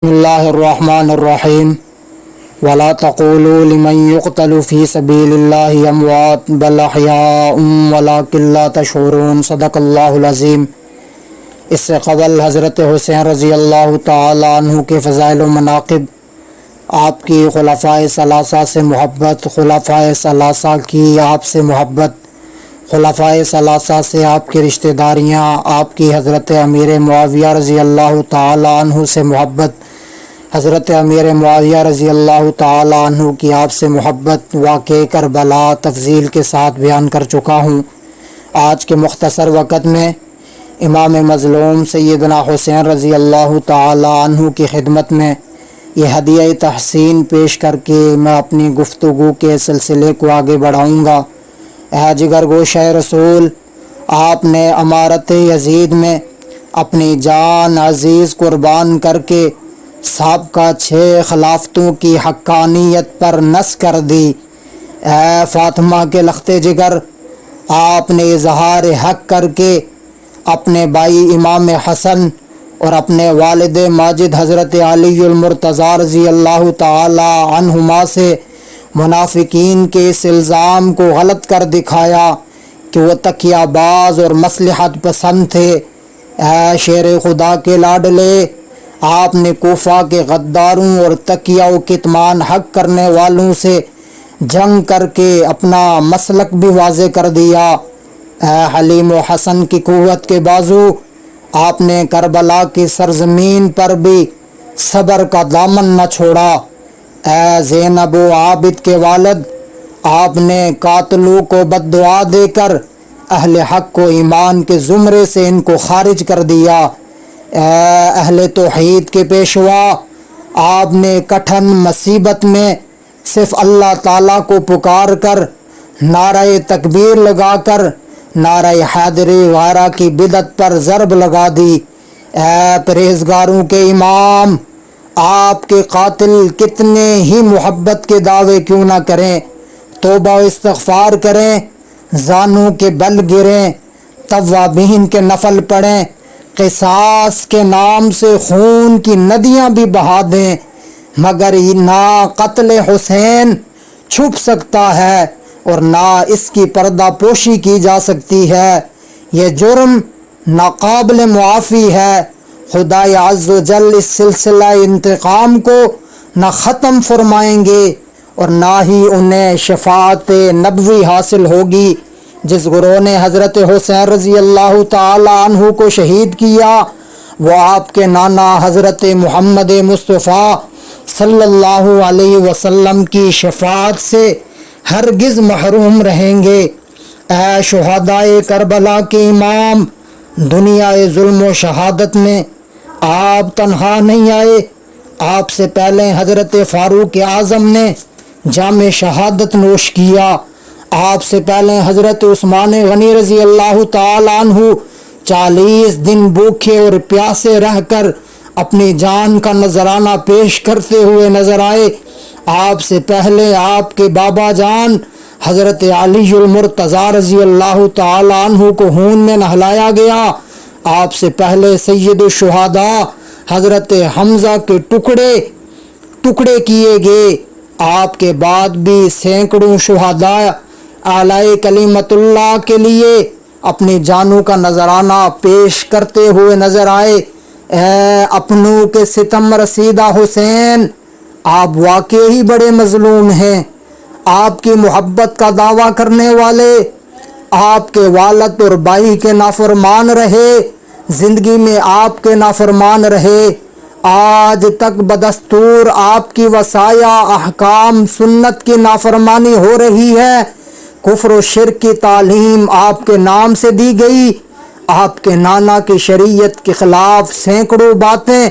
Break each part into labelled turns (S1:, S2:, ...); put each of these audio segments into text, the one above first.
S1: بسم اللہ الرحمن الرحیم ولا تقولوا لمن يقتل في سبيل الله اموات بل احیاء ولکن لا تشعرون صدق اللہ العظیم۔ اس سے قبل حضرت حسین رضی اللہ تعالی عنہ کے فضائل و مناقب، آپ کی خلفائے ثلاثہ سے محبت، خلفائے ثلاثہ کی آپ سے محبت، خلفائے ثلاثہ سے آپ کی رشتہ داریاں، آپ کی حضرت امیر معاویہ رضی اللہ تعالی عنہ سے محبت، حضرت امیر معاویہ رضی اللہ تعالی عنہ کی آپ سے محبت، واقع کربلا تفصیل کے ساتھ بیان کر چکا ہوں۔ آج کے مختصر وقت میں امام مظلوم سیدنا حسین رضی اللہ تعالی عنہ کی خدمت میں یہ ہدیہ تحسین پیش کر کے میں اپنی گفتگو کے سلسلے کو آگے بڑھاؤں گا۔ اے جگر گوشہ رسول، آپ نے امارت یزید میں اپنی جان عزیز قربان کر کے سابقہ 6 خلافتوں کی حقانیت پر نص کر دی۔ اے فاطمہ کے لخت جگر، آپ نے اظہار حق کر کے اپنے بھائی امام حسن اور اپنے والد ماجد حضرت علی المرتضیٰ رضی اللہ تعالی عنہما سے منافقین کے اس الزام کو غلط کر دکھایا کہ وہ تقیہ باز اور مصلحت پسند تھے۔ اے شیر خدا کے لاڈلے، آپ نے کوفہ کے غداروں اور تقیہ و کتمان حق کرنے والوں سے جنگ کر کے اپنا مسلک بھی واضح کر دیا۔ اے حلیم و حسن کی قوت کے بازو، آپ نے کربلا کی سرزمین پر بھی صبر کا دامن نہ چھوڑا۔ اے زینب و عابد کے والد، آپ نے قاتلوں کو بد دعا دے کر اہل حق کو ایمان کے زمرے سے ان کو خارج کر دیا۔ اے اہل توحید کے پیشوا، آپ نے کٹھن مصیبت میں صرف اللہ تعالیٰ کو پکار کر نعرہ تکبیر لگا کر نعرہ حیدری وغیرہ کی بدعت پر ضرب لگا دی۔ اے پرہیزگاروں کے امام، آپ کے قاتل کتنے ہی محبت کے دعوے کیوں نہ کریں، توبہ و استغفار کریں، زانوں کے بل گریں، توابین کے نفل پڑھیں، قصاص کے نام سے خون کی ندیاں بھی بہا دیں، مگر نہ قتل حسین چھپ سکتا ہے اور نہ اس کی پردہ پوشی کی جا سکتی ہے۔ یہ جرم ناقابل معافی ہے۔ خدا عز و جل اس سلسلہ انتقام کو نہ ختم فرمائیں گے اور نہ ہی انہیں شفاعت نبوی حاصل ہوگی۔ جس گروہ نے حضرت حسین رضی اللہ تعالی عنہ کو شہید کیا، وہ آپ کے نانا حضرت محمد مصطفیٰ صلی اللہ علیہ وسلم کی شفاعت سے ہرگز محروم رہیں گے۔ اے شہدائے کربلا کے امام، دنیا ظلم و شہادت میں آپ تنہا نہیں آئے، آپ سے پہلے حضرت فاروق اعظم نے جام شہادت نوش کیا، آپ سے پہلے حضرت عثمان غنی رضی اللہ تعالی عنہ 40 دن بھوکے اور پیاسے رہ کر اپنی جان کا نذرانہ پیش کرتے ہوئے نظر آئے، آپ سے پہلے آپ کے بابا جان حضرت علی المرتضیٰ رضی اللہ تعالی عنہ کو خون میں نہلایا گیا، آپ سے پہلے سید الشہداء حضرت حمزہ کے ٹکڑے کیے گئے، آپ کے بعد بھی سینکڑوں شہداء اعلی کلمت اللہ کے لیے اپنی جانوں کا نذرانہ پیش کرتے ہوئے نظر آئے۔ اے اپنوں کے ستم رسیدہ حسین، آپ واقعی بڑے مظلوم ہیں۔ آپ کی محبت کا دعویٰ کرنے والے آپ کے والد اور بھائی کے نافرمان رہے، زندگی میں آپ کے نافرمان رہے، آج تک بدستور آپ کی وصایا احکام سنت کی نافرمانی ہو رہی ہے۔ کفر و شرک کی تعلیم آپ کے نام سے دی گئی، آپ کے نانا کی شریعت کے خلاف سینکڑوں باتیں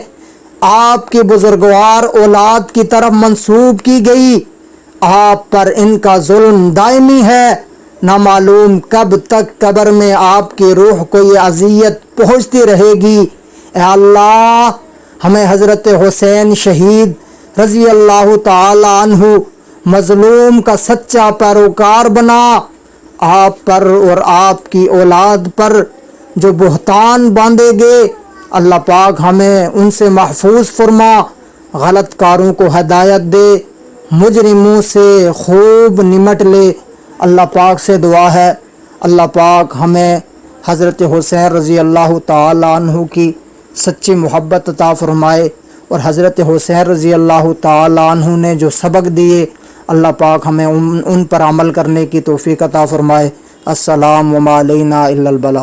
S1: آپ کی بزرگوار اولاد کی طرف منسوب کی گئی، آپ پر ان کا ظلم دائمی ہے، نہ معلوم کب تک قبر میں آپ کی روح کو یہ اذیت پہنچتی رہے گی۔ اے اللہ، ہمیں حضرت حسین شہید رضی اللہ تعالی عنہ مظلوم کا سچا پیروکار بنا۔ آپ پر اور آپ کی اولاد پر جو بہتان باندھے گئے، اللہ پاک ہمیں ان سے محفوظ فرما۔ غلط کاروں کو ہدایت دے، مجرموں سے خوب نمٹ لے۔ اللہ پاک سے دعا ہے اللہ پاک ہمیں حضرت حسین رضی اللہ تعالیٰ عنہ کی سچی محبت عطا فرمائے، اور حضرت حسین رضی اللہ تعالیٰ عنہ نے جو سبق دیے اللہ پاک ہمیں ان پر عمل کرنے کی توفیق عطا فرمائے۔ السلام علینا الا البلاغ۔